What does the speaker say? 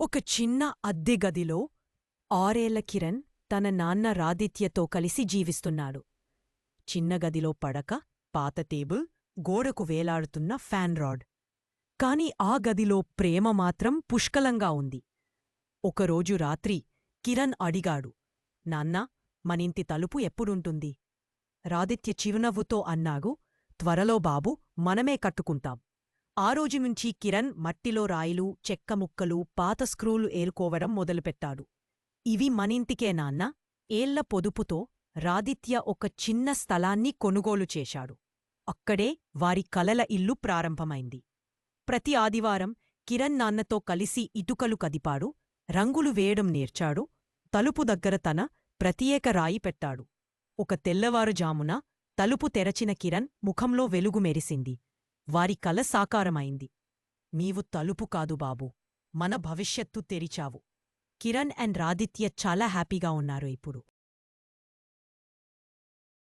ఒక చిన్న అద్దె గదిలో 6 ఏళ్ల కిరణ్ తన నాన్న రాదిత్యతో కలిసి జీవిస్తున్నాడు. చిన్న గదిలో పడక, పాత టేబుల్, గోడకు వేలాడుతున్న ఫ్యాన్ రాడ్. కాని ఆ గదిలో ప్రేమ మాత్రం పుష్కలంగా ఉంది. ఒకరోజు రాత్రి కిరణ్ అడిగాడు, నాన్నా, మనింటి తలుపు ఎప్పుడుంటుంది? రాదిత్య చిరునవ్వుతో అన్నాడు, త్వరలో బాబూ, మనమే కట్టుకుంటాం. ఆ రోజునుంచి కిరణ్ మట్టిలో రాయిలు, చెక్క ముక్కలు, పాత స్క్రూలు ఏరుకోవడం మొదలుపెట్టాడు. ఇవి మనింటికే నాన్నా. ఏళ్ల పొదుపుతో రాదిత్య ఒక చిన్న స్థలాన్ని కొనుగోలు చేశాడు. అక్కడే వారి కలల ఇల్లు ప్రారంభమైంది. ప్రతి ఆదివారం కిరణ్ నాన్నతో కలిసి ఇటుకలు కదిపాడు, రంగులు వేయడం నేర్చాడు, తలుపు దగ్గర తన ప్రత్యేక రాయి పెట్టాడు. ఒక తెల్లవారుజామున తలుపు తెరచిన కిరణ్ ముఖంలో వెలుగు మెరిసింది. వారి కల సాకారమైంది. నీవు తలుపు కాదు బాబూ, మన భవిష్యత్తు తెరిచావు. కిరణ్ అండ్ రాదిత్య చాలా హ్యాపీగా ఉన్నారు ఇప్పుడు.